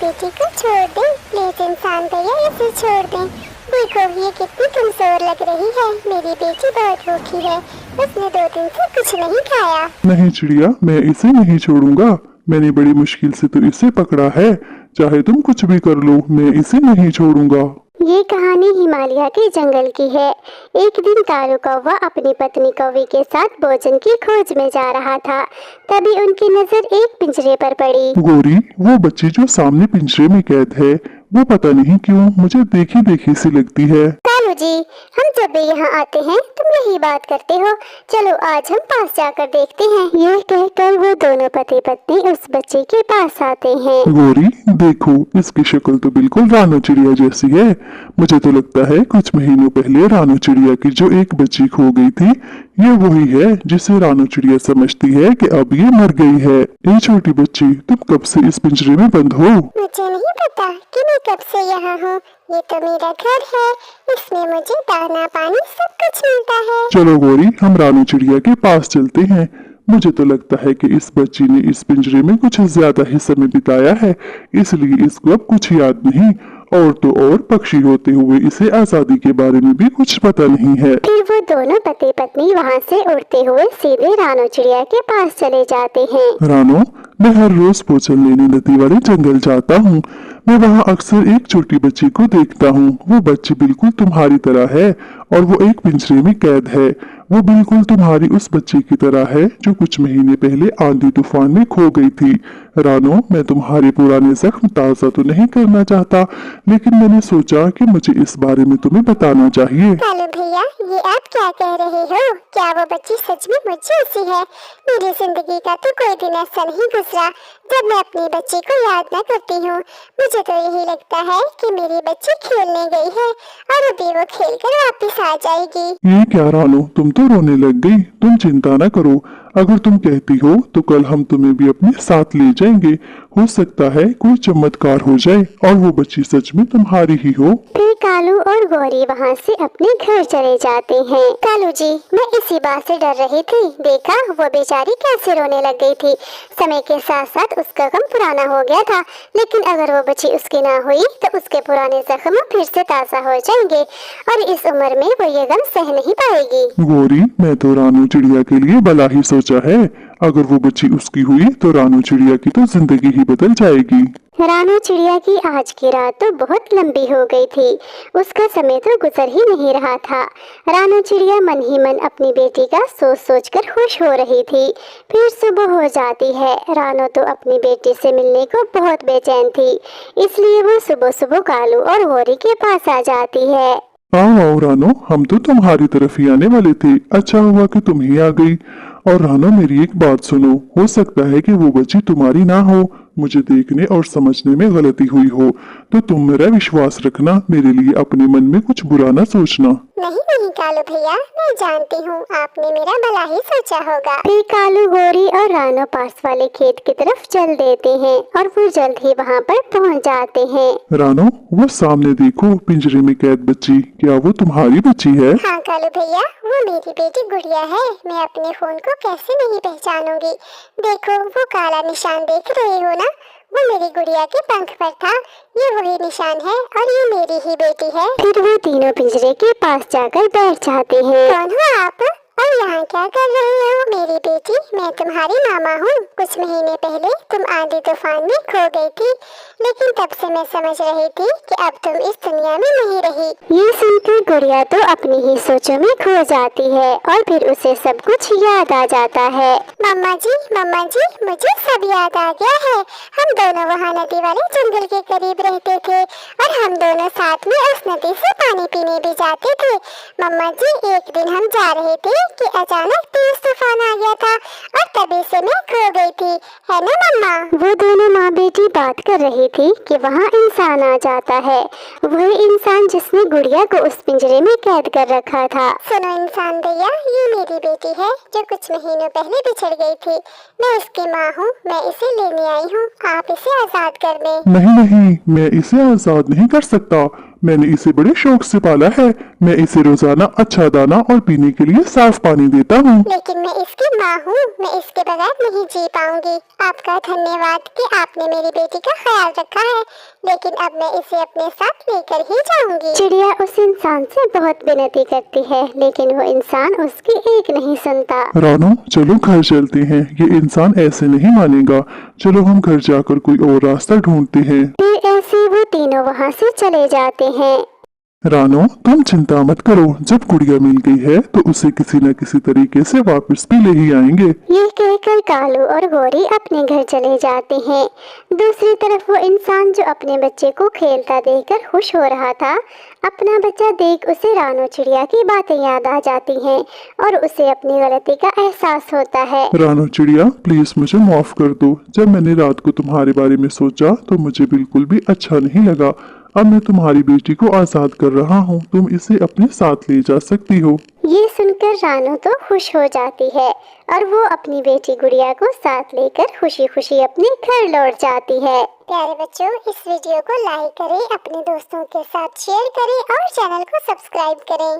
बेटी को छोड़ दें, प्लीज इंसान भैया इसे छोड़ दें। देखो ये कितनी कमजोर लग रही है, मेरी बेटी बहुत भूखी है, उसने 2 दिन से कुछ नहीं खाया। नहीं चिड़िया, मैं इसे नहीं छोड़ूंगा। मैंने बड़ी मुश्किल से तो इसे पकड़ा है, चाहे तुम कुछ भी कर लो, मैं इसे नहीं छोड़ूंगा। ये कहानी हिमालय के जंगल की है। एक दिन कालू कौवा अपनी पत्नी कौवी के साथ भोजन की खोज में जा रहा था। तभी उनकी नजर एक पिंजरे पर पड़ी। गोरी, वो बच्ची जो सामने पिंजरे में कैद है, वो पता नहीं क्यों मुझे देखी देखी सी लगती है। कालू जी, हम जब भी यहाँ आते हैं तुम यही बात करते हो। चलो आज हम पास जाकर देखते हैं। ये कहकर वो दोनों पति पत्नी उस बच्चे के पास आते हैं। गोरी देखो, इसकी शक्ल तो बिल्कुल रानो चिड़िया जैसी है। मुझे तो लगता है कुछ महीनों पहले रानो चिड़िया की जो एक बच्ची खो गई थी, ये वही है जिसे रानो चिड़िया समझती है कि अब ये मर गई है। ये छोटी बच्ची, तुम कब से इस पिंजरे में बंद हो? मुझे नहीं पता कि मैं कब से यहाँ हूँ। ये तो मेरा घर है, इसमें मुझे दाना पानी सब कुछ मिलता है। चलो गोरी, हम रानो चिड़िया के पास चलते हैं। मुझे तो लगता है कि इस बच्ची ने इस पिंजरे में कुछ ज्यादा ही समय बिताया है, इसलिए इसको अब कुछ याद नहीं। और तो और पक्षी होते हुए इसे आजादी के बारे में भी कुछ पता नहीं है। फिर वो दोनों पति पत्नी वहाँ से उड़ते हुए सीधे रानो चिड़िया के पास चले जाते हैं। रानो, मैं हर रोज भोजन लेने नदी वाले जंगल जाता हूँ। मैं वहाँ अक्सर एक छोटी बच्ची को देखता हूँ। वो बच्ची बिल्कुल तुम्हारी तरह है और वो एक पिंजरे में कैद है। वो बिल्कुल तुम्हारी उस बच्ची की तरह है जो कुछ महीने पहले आंधी तूफान में खो गई थी। रानो, मैं तुम्हारे पुराने जख्म ताज़ा तो नहीं करना चाहता, लेकिन मैंने सोचा कि मुझे इस बारे में तुम्हें बताना चाहिए। कालू भैया, ये आप क्या कह रहे हो? क्या वो बच्ची सच में मुझ जैसी है? मेरी जिंदगी का तो कोई दिन ऐसा नहीं गुजरा जब मैं अपनी बच्ची को याद न करती हूँ। मुझे तो यही लगता है कि मेरी बच्ची खेलने गई है और अभी वो खेल कर वापिस आ जाएगी। ये क्या रानो, तुम तो रोने लग गई। तुम चिंता न करो, अगर तुम कहती हो तो कल हम तुम्हें भी अपने साथ ले जाएंगे। हो सकता है कोई चमत्कार हो जाए और वो बच्ची सच में तुम्हारी ही हो। फिर कालू और गौरी वहाँ से अपने घर चले जाते हैं। कालू जी, मैं इसी बात से डर रही थी। देखा वो बेचारी कैसे रोने लग गई थी। समय के साथ साथ उसका गम पुराना हो गया था, लेकिन अगर वो बच्ची उसकी ना हुई तो उसके पुराने जख्म फिर से ताज़ा हो जाएंगे और इस उम्र में वो ये गम सह नहीं पाएगी। गोरी, मैं तो रानो चिड़िया के लिए भला ही सोचा है। अगर वो बच्ची उसकी हुई तो रानो चिड़िया की तो जिंदगी ही बदल जाएगी। रानो चिड़िया की आज की रात तो बहुत लंबी हो गई थी। उसका समय तो गुजर ही नहीं रहा था। रानो चिड़िया मन ही मन अपनी बेटी का सोच सोच कर खुश हो रही थी। फिर सुबह हो जाती है। रानो तो अपनी बेटी से मिलने को बहुत बेचैन थी, इसलिए वो सुबह सुबह कालू और गौरी के पास आ जाती है। आओ रानो, हम तो तुम्हारी तरफ ही आने वाले थे। अच्छा हुआ कि तुम ही आ गई। और रानो, मेरी एक बात सुनो, हो सकता है कि वो बच्ची तुम्हारी ना हो। मुझे देखने और समझने में गलती हुई हो तो तुम मेरा विश्वास रखना, मेरे लिए अपने मन में कुछ बुरा ना सोचना। नहीं नहीं कालू भैया, मैं जानती हूँ आपने मेरा भला ही सोचा होगा। फिर कालू, गौरी और रानो पास वाले खेत की तरफ चल देते हैं और वो जल्द ही वहाँ पर पहुँच जाते हैं। रानो, वो सामने देखो, पिंजरे में कैद बच्ची, क्या वो तुम्हारी बच्ची है? हाँ कालू भैया, वो मेरी बेटी गुड़िया है। मैं अपने फोन को कैसे नहीं पहचानूंगी। देखो वो काला निशान देख रहे हो ना, वो मेरी गुड़िया के पंख पर था। ये वही निशान है और ये मेरी ही बेटी है। फिर वो तीनों पिंजरे के पास जाकर बैठ जाते हैं। कौन हो आप और यहाँ क्या कर रहे हो? मेरी बेटी, मैं तुम्हारी मामा हूँ। कुछ महीने पहले तुम आंधी तूफान में खो गई थी, लेकिन तब से मैं समझ रही थी कि अब तुम इस दुनिया में नहीं रही। ये सुनकर गुड़िया तो अपनी ही सोचों में खो जाती है और फिर उसे सब कुछ याद आ जाता है। मम्मा जी, मुझे सब याद आ गया है। हम दोनों वहाँ नदी वाले जंगल के करीब रहते थे और हम दोनों साथ में उस नदी से पानी पीने भी जाते थे। मम्मा जी, एक दिन हम जा रहे थे कि अचानक तेज तूफान आ गया था और तभी से मैं खो गई थी, है ना मम्मा? वो दोनों माँ बेटी बात कर रही थी कि वहाँ इंसान आ जाता है, वही इंसान जिसने गुड़िया को उस पिंजरे में कैद कर रखा था। सुनो इंसान भैया, ये मेरी बेटी है जो कुछ महीनों पहले बिछड़ गई थी। मैं उसकी माँ हूँ, मैं इसे लेने आई हूँ। आप इसे आजाद कर दें। नहीं, मैं इसे आजाद नहीं कर सकता। मैंने इसे बड़े शौक से पाला है। मैं इसे रोजाना अच्छा दाना और पीने के लिए साफ पानी देता हूँ। लेकिन मैं इसकी माँ हूँ, मैं इसके बगैर नहीं जी पाऊंगी। आपका धन्यवाद कि आपने मेरी बेटी का ख्याल रखा है, लेकिन अब मैं इसे अपने साथ लेकर ही जाऊंगी। चिड़िया उस इंसान से बहुत विनती करती है, लेकिन वो इंसान उसकी एक नहीं सुनता। रानो, चलो घर चलते हैं। ये इंसान ऐसे नहीं मानेगा। चलो हम घर जाकर कोई और रास्ता ढूंढते हैं। फिर ऐसे वो तीनों वहाँ से चले जाते हैं। रानो, तुम चिंता मत करो। जब गुड़िया मिल गई है तो उसे किसी न किसी तरीके से वापस भी ले ही आएंगे। ये कहकर कालू और गौरी अपने घर चले जाते हैं। दूसरी तरफ वो इंसान जो अपने बच्चे को खेलता देखकर खुश हो रहा था, अपना बच्चा देख उसे रानो चिड़िया की बातें याद आ जाती हैं और उसे अपनी गलती का एहसास होता है। रानो चिड़िया, प्लीज मुझे माफ कर दो। जब मैंने रात को तुम्हारे बारे में सोचा तो मुझे बिल्कुल भी अच्छा नहीं लगा। अब मैं तुम्हारी बेटी को आजाद कर रहा हूँ। तुम इसे अपने साथ ले जा सकती हो। ये सुनकर रानो तो खुश हो जाती है और वो अपनी बेटी गुड़िया को साथ लेकर खुशी खुशी अपने घर लौट जाती है। प्यारे बच्चों, इस वीडियो को लाइक करें, अपने दोस्तों के साथ शेयर करें और चैनल को सब्सक्राइब करें।